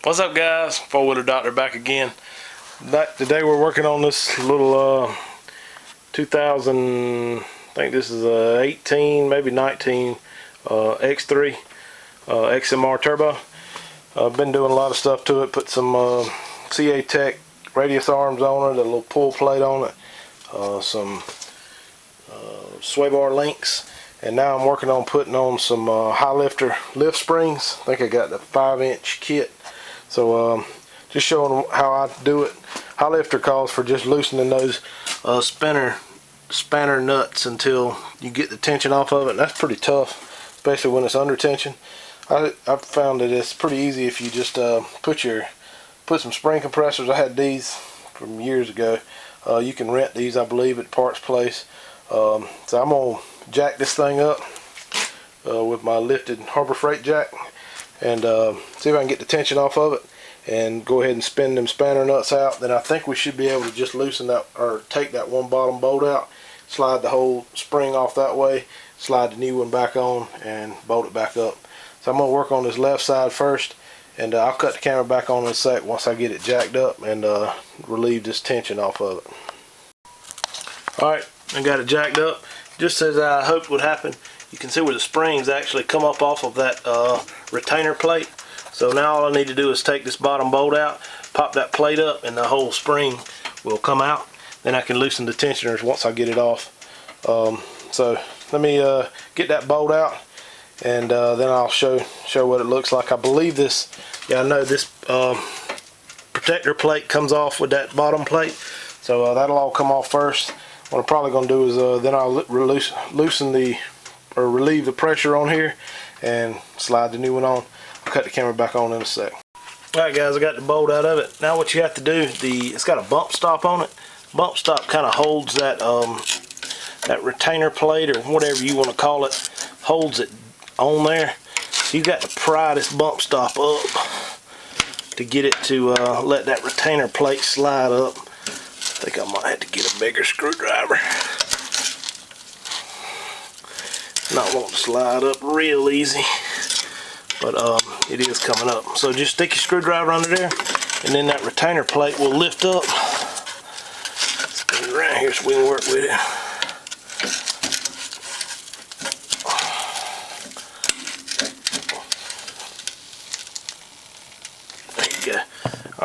What's up, guys? Four-wheeler doctor back again. Today we're working on this little 2000, I think this is 18, maybe 19 X3 XMR turbo. I've been doing a lot of stuff to it. Put some CA Tech radius arms on it, a little pull plate on it, some sway bar links, and now I'm working on putting on some Highlifter lift springs. I think I got the 5-inch kit. So just showing how I do it. Highlifter calls for just loosening those spanner nuts until you get the tension off of it. And that's pretty tough, especially when it's under tension. I've found that it's pretty easy if you just put some spring compressors. I had these from years ago. You can rent these, I believe, at Parts Place. So I'm gonna jack this thing up with my lifted Harbor Freight jack, and see if I can get the tension off of it and go ahead and spin them spanner nuts out. Then I think we should be able to just loosen that, or take that one bottom bolt out, slide the whole spring off that way, slide the new one back on, and bolt it back up. So I'm going to work on this left side first, and I'll cut the camera back on in a sec once I get it jacked up and relieve this tension off of it. Alright, I got it jacked up just as I hoped would happen. You can see where the springs actually come up off of that retainer plate. So now all I need to do is take this bottom bolt out, pop that plate up, and the whole spring will come out. Then I can loosen the tensioners once I get it off. So let me get that bolt out, and then I'll show what it looks like. I believe this, yeah, I know this protector plate comes off with that bottom plate. So that'll all come off first. What I'm probably going to do is then I'll loosen or relieve the pressure on here and slide the new one on. I'll cut the camera back on in a sec. Alright guys, I got the bolt out of it. Now what you have to do, it's got a bump stop on it. Bump stop kind of holds that that retainer plate, or whatever you want to call it, holds it on there. So you got to pry this bump stop up to get it to let that retainer plate slide up. I think I might have to get a bigger screwdriver. Not want to slide up real easy, but it is coming up. So just stick your screwdriver under there, and then that retainer plate will lift up. Spin it around here so we can work with it. There you go.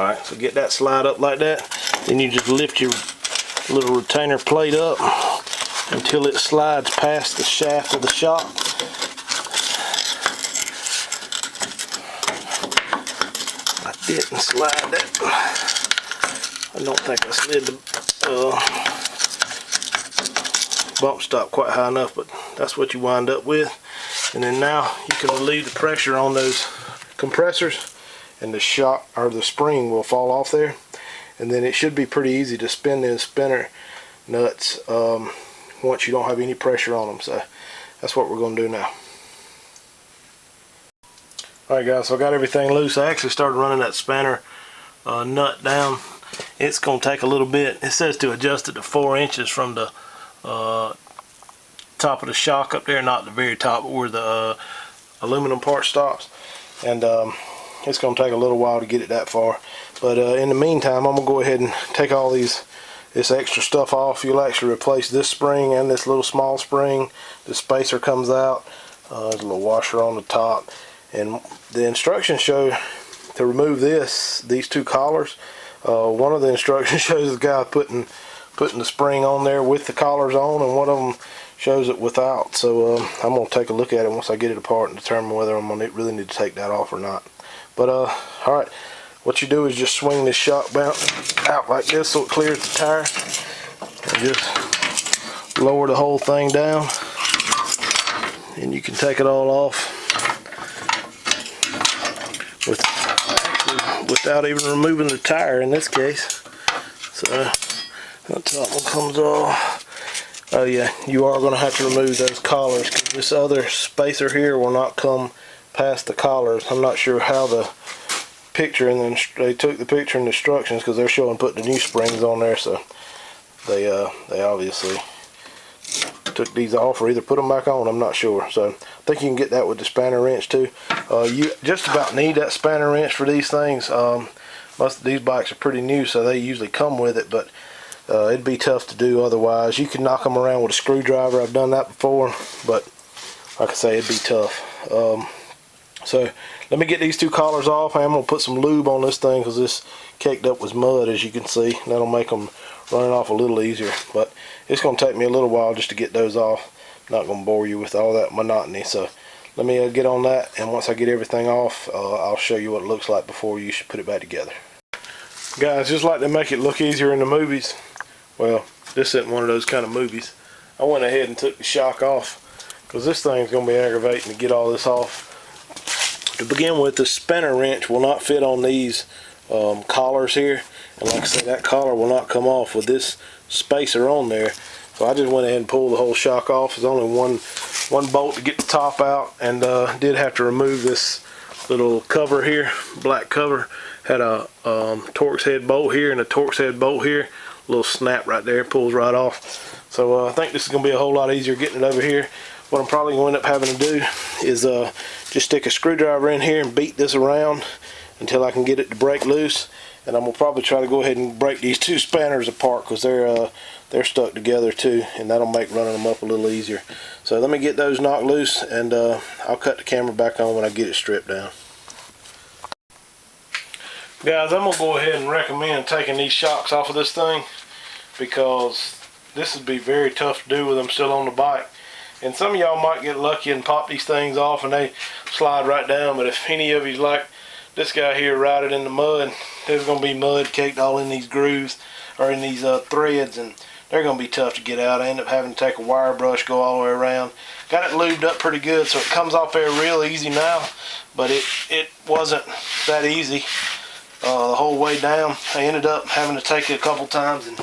Alright, so get that slide up like that. Then you just lift your little retainer plate up until it slides past the shaft of the shock. I didn't slide that. I don't think I slid the bump stop quite high enough, but that's what you wind up with. And then now you can relieve the pressure on those compressors, and the shock or the spring will fall off there. And then it should be pretty easy to spin those spinner nuts once you don't have any pressure on them. So that's what we're going to do now. Alright guys, so I got everything loose. I actually started running that spanner nut down. It's going to take a little bit. It says to adjust it to 4 inches from the top of the shock up there, not the very top, but where the aluminum part stops. And it's going to take a little while to get it that far. But in the meantime, I'm going to go ahead and take all this extra stuff off. You'll actually replace this spring and this little small spring. The spacer comes out. There's a little washer on the top. And the instructions show to remove these two collars. One of the instructions shows the guy putting the spring on there with the collars on, and one of them shows it without. So I'm going to take a look at it once I get it apart and determine whether I'm going to really need to take that off or not. But alright, what you do is just swing this shock bounce out like this so it clears the tire, and just lower the whole thing down, and you can take it all off without even removing the tire in this case. So that top one comes off. Oh yeah, you are going to have to remove those collars, because this other spacer here will not come past the collars. I'm not sure how the picture, and then they took the picture and instructions, because they're showing put the new springs on there, so they obviously took these off or either put them back on, I'm not sure. So I think you can get that with the spanner wrench too. You just about need that spanner wrench for these things. Most of these bikes are pretty new, so they usually come with it, but it'd be tough to do otherwise. You can knock them around with a screwdriver. I've done that before, but like I say, it'd be tough. So let me get these two collars off. I'm going to put some lube on this thing because this caked up with mud, as you can see. That'll make them running off a little easier, but it's going to take me a little while just to get those off. I'm not going to bore you with all that monotony, so let me get on that, and once I get everything off, I'll show you what it looks like before you should put it back together. Guys, just like to make it look easier in the movies, well, this isn't one of those kind of movies. I went ahead and took the shock off because this thing's going to be aggravating to get all this off. To begin with, the spinner wrench will not fit on these collars here, and like I say, that collar will not come off with this spacer on there. So I just went ahead and pulled the whole shock off. There's only one bolt to get the top out, and did have to remove this little cover here, black cover. Had a Torx head bolt here and a Torx head bolt here. A little snap right there, pulls right off. So I think this is going to be a whole lot easier getting it over here. What I'm probably going to end up having to do is just stick a screwdriver in here and beat this around until I can get it to break loose. And I'm going to probably try to go ahead and break these two spanners apart because they're stuck together too, and that'll make running them up a little easier. So let me get those knocked loose, and I'll cut the camera back on when I get it stripped down. Guys, I'm going to go ahead and recommend taking these shocks off of this thing because this would be very tough to do with them still on the bike. And some of y'all might get lucky and pop these things off and they slide right down, but if any of you like this guy here ride it in the mud, there's going to be mud caked all in these grooves or in these threads, and they're going to be tough to get out. I end up having to take a wire brush, go all the way around. Got it lubed up pretty good, so it comes off there real easy now, but it wasn't that easy the whole way down. I ended up having to take it a couple times and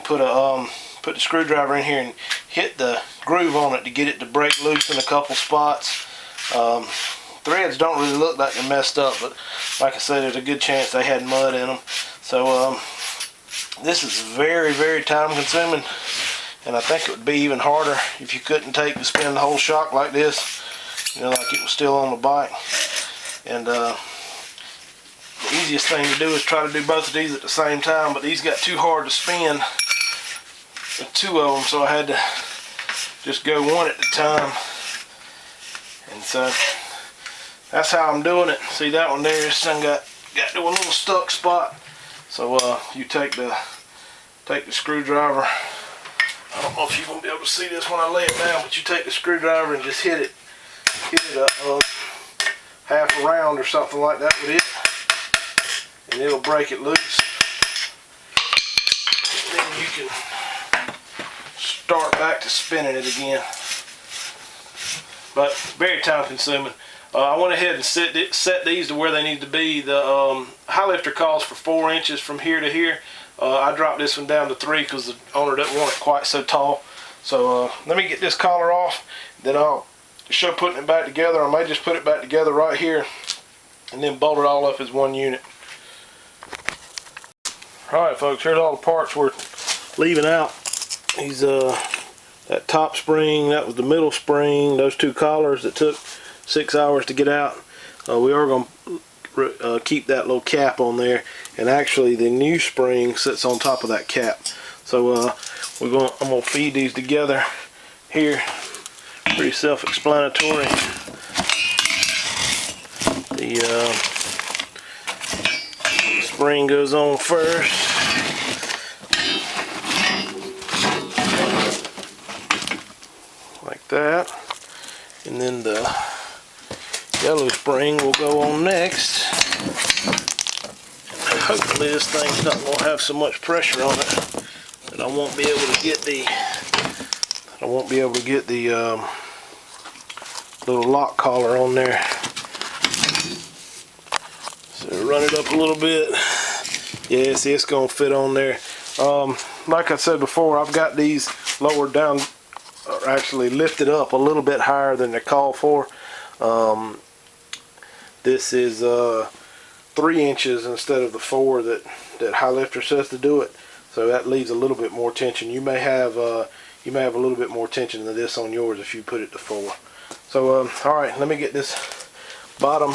put the screwdriver in here and hit the groove on it to get it to break loose in a couple spots. Threads don't really look like they're messed up, but like I said, there's a good chance they had mud in them. So this is very, very time consuming, and I think it would be even harder if you couldn't spin the whole shock like this, you know, like it was still on the bike. And the easiest thing to do is try to do both of these at the same time, but these got too hard to spin, the two of them, so I had to just go one at a time. And so that's how I'm doing it. See that one there, this thing got to a little stuck spot. So you take the screwdriver. I don't know if you're gonna be able to see this when I lay it down, but you take the screwdriver and just hit it half a round or something like that with it, and it'll break it loose. And then you can start back to spinning it again. But very time consuming. I went ahead and set these to where they need to be. The Highlifter calls for 4 inches from here to here. I dropped this one down to 3 because the owner doesn't want it quite so tall. So let me get this collar off, then I'll show putting it back together. I may just put it back together right here and then bolt it all up as one unit. Alright folks, here's all the parts we're leaving out. These that top spring, that was the middle spring, those two collars that took 6 hours to get out. We are going to keep that little cap on there, and actually the new spring sits on top of that cap. So I'm going to feed these together here. Pretty self-explanatory. The spring goes on first. Like that. And then the yellow spring will go on next. Hopefully this thing's not going to have so much pressure on it that I won't be able to get the little lock collar on there. So run it up a little bit. Yeah, see, it's going to fit on there. Like I said before, I've got these lowered down, or actually lifted up a little bit higher than they're called for. This is 3 inches instead of the 4 that Highlifter says to do it, so that leaves a little bit more tension. You may have you may have a little bit more tension than this on yours if you put it to 4. So alright, let me get this bottom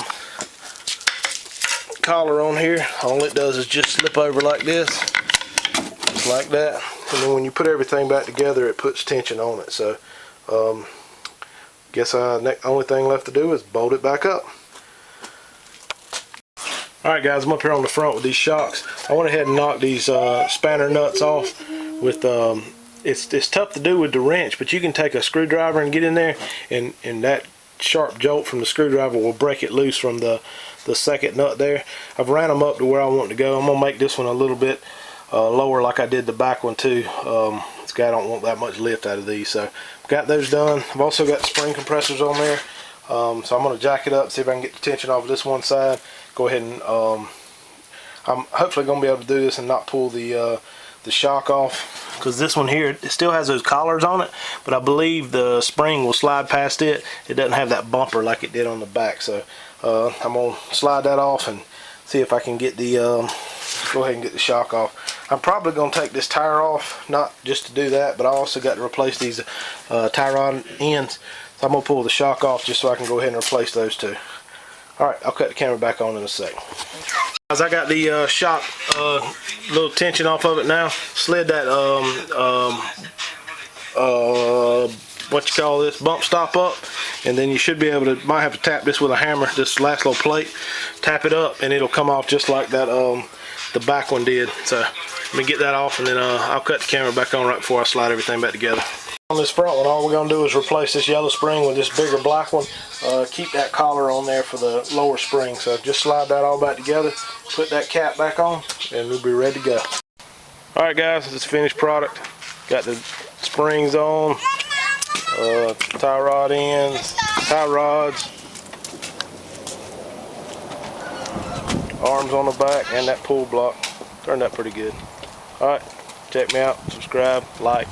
collar on here. All it does is just slip over like this, just like that, and then when you put everything back together it puts tension on it. So guess the only thing left to do is bolt it back up. Alright guys, I'm up here on the front with these shocks. I went ahead and knocked these spanner nuts off with it's tough to do with the wrench, but you can take a screwdriver and get in there, and that sharp jolt from the screwdriver will break it loose from the second nut there. I've ran them up to where I want to go. I'm gonna make this one a little bit lower like I did the back one too. This guy don't want that much lift out of these, so I've got those done. I've also got spring compressors on there, so I'm gonna jack it up, see if I can get the tension off of this one side. Go ahead and I'm hopefully gonna be able to do this and not pull the shock off, because this one here, it still has those collars on it, but I believe the spring will slide past it. It doesn't have that bumper like it did on the back. So I'm gonna slide that off and see if I can get the go ahead and get the shock off. I'm probably gonna take this tire off, not just to do that, but I also got to replace these tie rod ends. So I'm gonna pull the shock off just so I can go ahead and replace those two. Alright, I'll cut the camera back on in a sec. Guys, I got the shock little tension off of it now. Slid that what you call this, bump stop up, and then you should be able to, might have to tap this with a hammer, this last little plate, tap it up and it'll come off just like that the back one did. So let me get that off, and then I'll cut the camera back on right before I slide everything back together. On this front one, all we're going to do is replace this yellow spring with this bigger black one. Keep that collar on there for the lower spring. So just slide that all back together, put that cap back on, and we'll be ready to go. Alright guys, this is the finished product. Got the springs on, tie rod ends, tie rods, arms on the back, and that pull block. Turned out pretty good. Alright, check me out, subscribe, like.